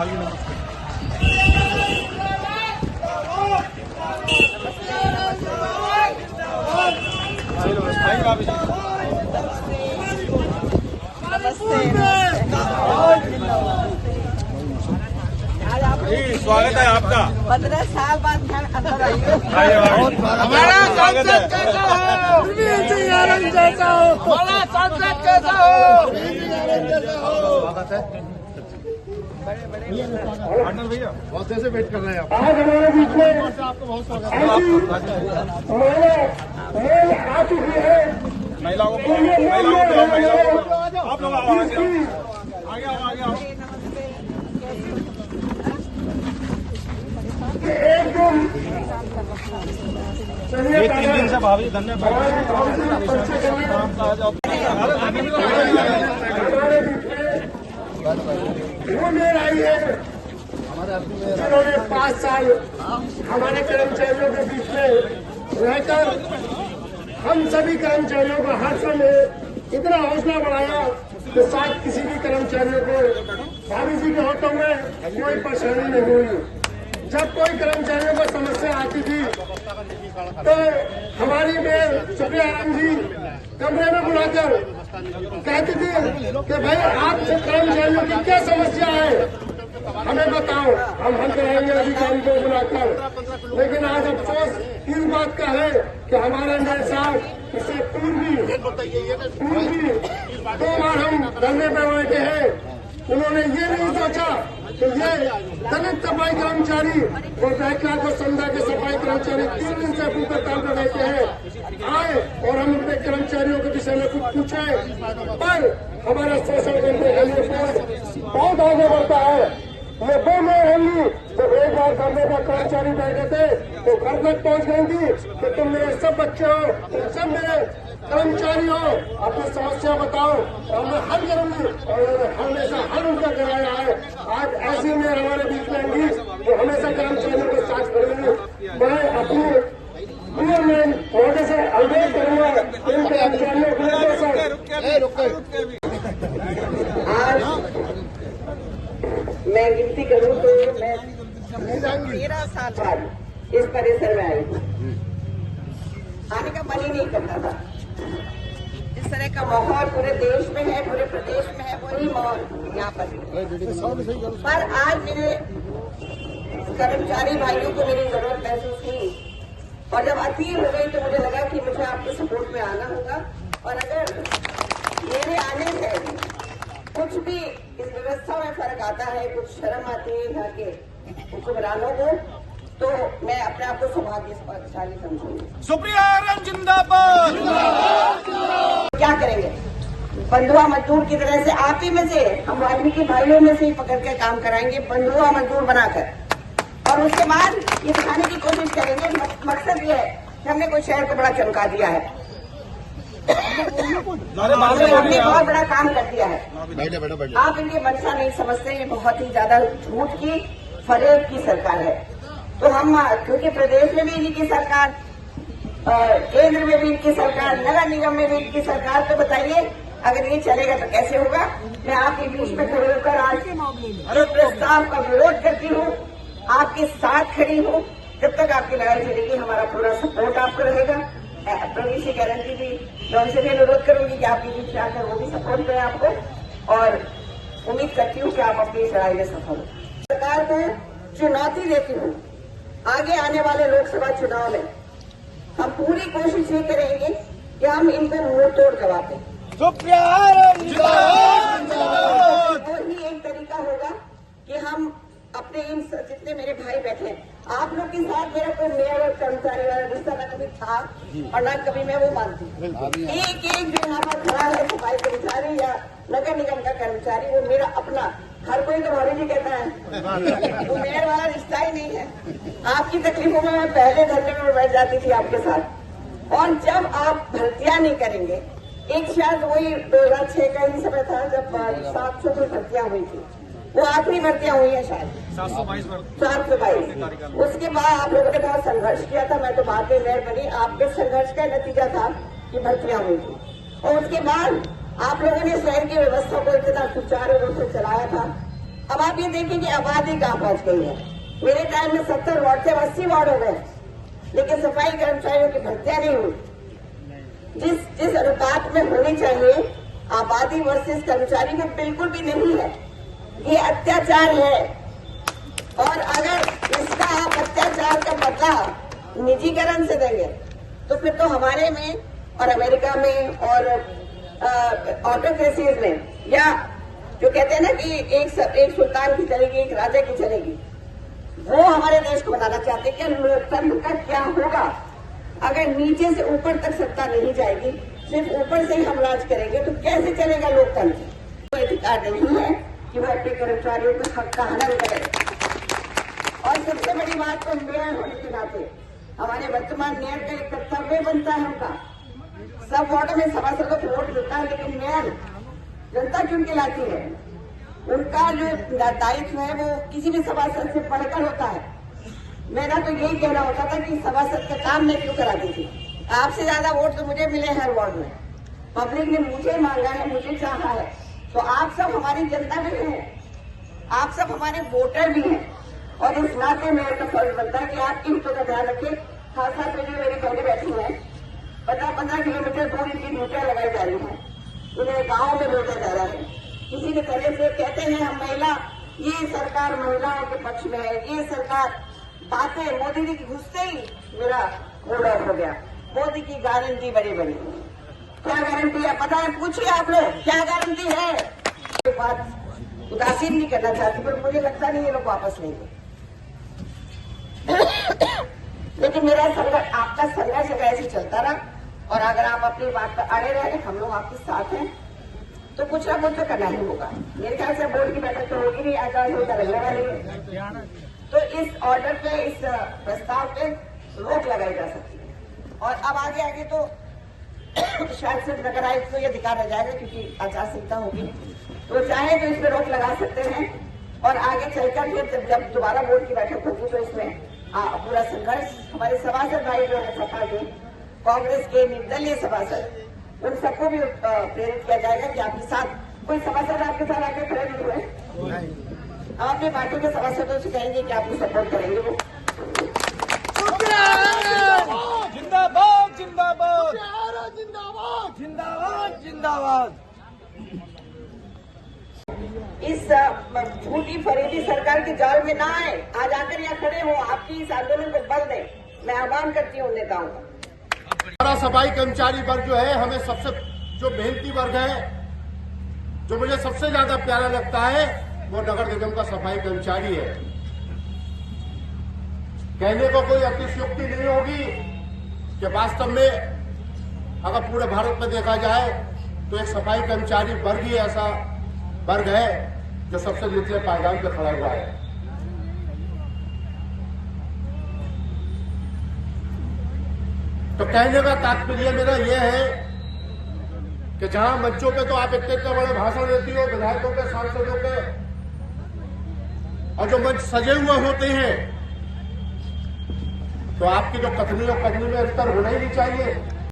स्वागत है आपका। 15 साल बाद अंदर आइए। हमारा स्वागत है। जैसा हो, हमारा सांसद कैसा हो। स्वागत है। पार्टनर भैया बहुत देर से वेट कर रहे हैं आप। आज हमारे बीच में आपको बहुत स्वागत है। हमारे आ चुकी है। महिलाओं को आप लोग आगे आओ। एकदम ये 3 दिन से भाभी धन्यवाद। वो मेल आई है जिन्होंने 5 साल हमारे कर्मचारियों के बीच में रहकर हम सभी कर्मचारियों को हर समय इतना हौसला बढ़ाया कि शायद किसी भी कर्मचारियों को भाभी जी के होटों में कोई परेशानी नहीं हुई। जब कोई कर्मचारियों को समस्या आती थी तो हमारी मेयर सुप्रिया राम जी कमरे में बुलाकर कहती थी कि भाई आप कर्मचारियों की क्या समस्या है हमें बताओ, हम हल कराएंगे अधिकारी को बुलाकर। लेकिन आज अफसोस इस बात का है कि हमारे मेयर साहब इससे पूर्व भी 2 बार हम धरने पर बैठे हैं। उन्होंने ये नहीं सोचा कि ये दलित सफाई कर्मचारी और बैठला को समझा के सफाई कर्मचारी 3 दिन से भूखे काम कर बैठे हैं आए और हम अपने कर्मचारियों के विषय में कुछ पूछे, पर हमारा शोषण करने के लिए बहुत आगे बढ़ता है। ये 2 मेयर होंगी जब एक बार धरने पर कर्मचारी बैठे थे तो घर तक पहुंच गई थी कि तुम मेरे सब बच्चे हो, तुम सब मेरे कर्मचारी हो, अपनी समस्या बताओ और मैं हल करूंगी। और हमेशा हल उनका कराया है। आज ऐसी मेयर हमारे बीच में आएंगी जो हमेशा कर्मचारियों के साथ खड़ेंगी। मैं अपनी में मोदी से अनुरोध करूंगा इन कर्मचारियों को आज मैं गिनती करूं तो मैं 13 साल बाद इस परिसर में आई। आने का मन ही नहीं करता था। इस तरह का माहौल पूरे देश में है, पूरे प्रदेश में है, वही माहौल यहाँ पर। पर आज मेरे कर्मचारी भाइयों को मेरी जरूरत महसूस हुई और जब अपील हो गई तो मुझे लगा कि मुझे आपके सपोर्ट में आना होगा। और अगर मेरे आने से कुछ भी इस व्यवस्था में फर्क आता है, कुछ शर्म आती है यहाँ के हुक्मरानों को, तो मैं अपने आप को सौभाग्यशाली समझूंगी। सुप्रिया जिंदाबाद। क्या करेंगे? बंधुआ मजदूर की तरह से आप ही में से, हम वाल्मीकि भाइयों में से ही पकड़ के काम कराएंगे, बंधुआ मजदूर बनाकर। और उसके बाद ये दिखाने की कोशिश करेंगे, मकसद ये है कि हमने कोई शहर को बड़ा चमका दिया है, हमने बहुत बड़ा काम कर दिया है। आप इनकी मंशा नहीं समझते, ये बहुत ही ज्यादा झूठ की फरेब की सरकार है। तो हम क्योंकि प्रदेश में भी इनकी सरकार, केंद्र में भी इनकी सरकार, नगर निगम में भी इनकी सरकार, तो बताइए अगर ये चलेगा तो कैसे होगा। मैं आपके बीच में खड़े होकर आज इस प्रस्ताव का विरोध करती हूँ, आपके साथ खड़ी हूँ। जब तक आपकी लड़ाई चलेगी हमारा पूरा सपोर्ट आपको रहेगा। प्रदेश की गारंटी भी मैं उनसे भी अनुरोध करूंगी कि आपके बीच में आकर वो भी सपोर्ट करें आपको, और उम्मीद करती हूँ कि आप अपनी इस लड़ाई में सफल हो। सरकार को चुनौती देती हूँ, आगे आने वाले लोकसभा चुनाव में हम पूरी कोशिश ये करेंगे कि हम इनको मुंह तोड़ करवाते। और ही एक तरीका होगा कि हम अपने इन जितने मेरे भाई बैठे हैं, आप लोग के साथ मेरा कोई मेयर और कर्मचारी वाला रिश्ता न कभी था और न कभी मैं वो मानती। एक जो यहाँ पर खड़ा है सफाई कर्मचारी या नगर निगम का कर्मचारी, वो मेरा अपना, हर कोई तो भाभी जी कहता है, वो मेयर वाला रिश्ता ही नहीं है। आपकी तकलीफों में मैं पहले धरने में बैठ जाती थी आपके साथ। और जब आप भर्तियां नहीं करेंगे, एक शायद वही 2006 का ही समय था जब 700 की भर्तियां हुई थी, वो आखिरी भर्तियां हुई है शायद 722। उसके बाद आप लोगों ने बहुत संघर्ष किया था, मैं तो बाद में मेयर बनी, आपके संघर्ष का नतीजा था कि भर्तियां हुई थी। और उसके बाद आप लोगों ने शहर की व्यवस्था को इतना सुचारू रूप से चलाया था अब आप ये देखिए कि आबादी कहाँ पहुंच गई है। मेरे टाइम में 70 वार्ड थे, 80 वार्ड हो गए, लेकिन सफाई कर्मचारियों की भर्तियां नहीं हुई। जिस अनुपात में होनी चाहिए आबादी वर्सेस कर्मचारी में बिल्कुल भी नहीं है। ये अत्याचार है। और अगर इसका आप अत्याचार का बदला निजीकरण से देंगे तो फिर तो हमारे में और अमेरिका में और ऑटोक्रेसीज में, या जो कहते हैं ना कि एक सुल्तान की चलेगी, एक राजा की चलेगी, वो हमारे देश को बनाना चाहते हैं। क्या लोकतंत्र का क्या होगा अगर नीचे से ऊपर तक सत्ता नहीं जाएगी, सिर्फ ऊपर से ही हम राज करेंगे तो कैसे चलेगा लोकतंत्र? कोई अधिकार नहीं है कि वह अपने कर्मचारियों के हक का हनन करे। और सबसे बड़ी बात तो मेयर होने के नाते हमारे वर्तमान मेयर का एक कर्तव्य बनता है उनका। सब वार्डों में सभासदों को वोट मिलता है, लेकिन मेयर जनता क्यों लाती है? उनका जो दायित्व है वो किसी भी सभासद से पढ़कर होता है। मेरा तो यही कहना होता था कि सभासद का काम मैं क्यों कराती थी? आपसे ज्यादा वोट तो मुझे मिले हर वार्ड में, पब्लिक ने मुझे मांगा है, मुझे चाहा है, तो आप सब हमारी जनता भी हैं, आप सब हमारे वोटर भी हैं। और इस नाते मेरे का फर्ज बनता है कि आपकी हितों का ध्यान रखें। खास तौर पर जो मेरी बहनें बैठी हैं, 15-15 किलोमीटर दूर इनकी ड्यूटियां लगाई जा रही हैं, उन्हें गाँव में भेजा जा रहा है। किसी भी तरह से कहते हैं हम महिला, ये सरकार महिलाओं के पक्ष में है, ये सरकार बातें मोदी जी की घुसते ही मेरा मूड ऑफ हो गया। मोदी की गारंटी बड़ी बड़ी, क्या गारंटी है पता है? पूछिए आप लोग, क्या गारंटी है? बात उदासीन नहीं करना चाहती, पर मुझे लगता नहीं ये लोग वापस लेंगे। लेकिन मेरा संघर्ष, आपका संघर्ष अगर ऐसे चलता रहा और अगर आप अपनी बात पर अड़े रहे, हम लोग आपके साथ हैं, तो कुछ ना कुछ तो करना ही होगा। मेरे ख्याल से बोर्ड की बैठक तो होगी नहीं, आचार संहिता लगने वाली है, तो इस ऑर्डर पे, इस प्रस्ताव पे रोक लगाई जा सकती है। और अब आगे आगे तो शायद सिर्फ नगर आयुक्त को यह अधिकार रह जाएगा, क्योंकि आचार संहिता होगी, तो चाहे तो इस पे रोक लगा सकते हैं। और आगे चलकर फिर जब दोबारा बोर्ड की बैठक होगी तो इसमें पूरा संघर्ष, हमारे सभासद भाई जो है सपा के, कांग्रेस के, निर्दलीय सभासद, उन सबको भी प्रेरित किया जाएगा कि आपके साथ कोई सभासद आपके साथ आके खड़े नहीं हुए, हम अपनी पार्टी के सभासदों से कहेंगे कि आपको सपोर्ट करेंगे। वो जिंदाबाद जिंदाबाद जिंदाबाद जिंदाबाद जिंदाबाद। इस झूठी फरेबी सरकार के जाल में ना आए, आज आकर यहाँ खड़े हो, आपकी इस आंदोलन को बल दें। मैं आह्वान करती हूँ नेताओं का। हमारा सफाई कर्मचारी वर्ग जो है, हमें सबसे जो मेहनती वर्ग है, जो मुझे सबसे ज्यादा प्यारा लगता है, वो नगर निगम का सफाई कर्मचारी है। कहने को कोई अतिशयोक्ति नहीं होगी कि वास्तव में अगर पूरे भारत में देखा जाए तो एक सफाई कर्मचारी वर्ग ही ऐसा वर्ग है जो सबसे निचले पायदान पर खड़ा हुआ है। तो कहने का तात्पर्य मेरा यह है कि जहां मंचों पे तो आप इतने इतने बड़े भाषण देती हो, विधायकों के, सांसदों के, और जो मंच सजे हुए होते हैं, तो आपकी जो कथनी और कथनी में अंतर होना ही नहीं चाहिए।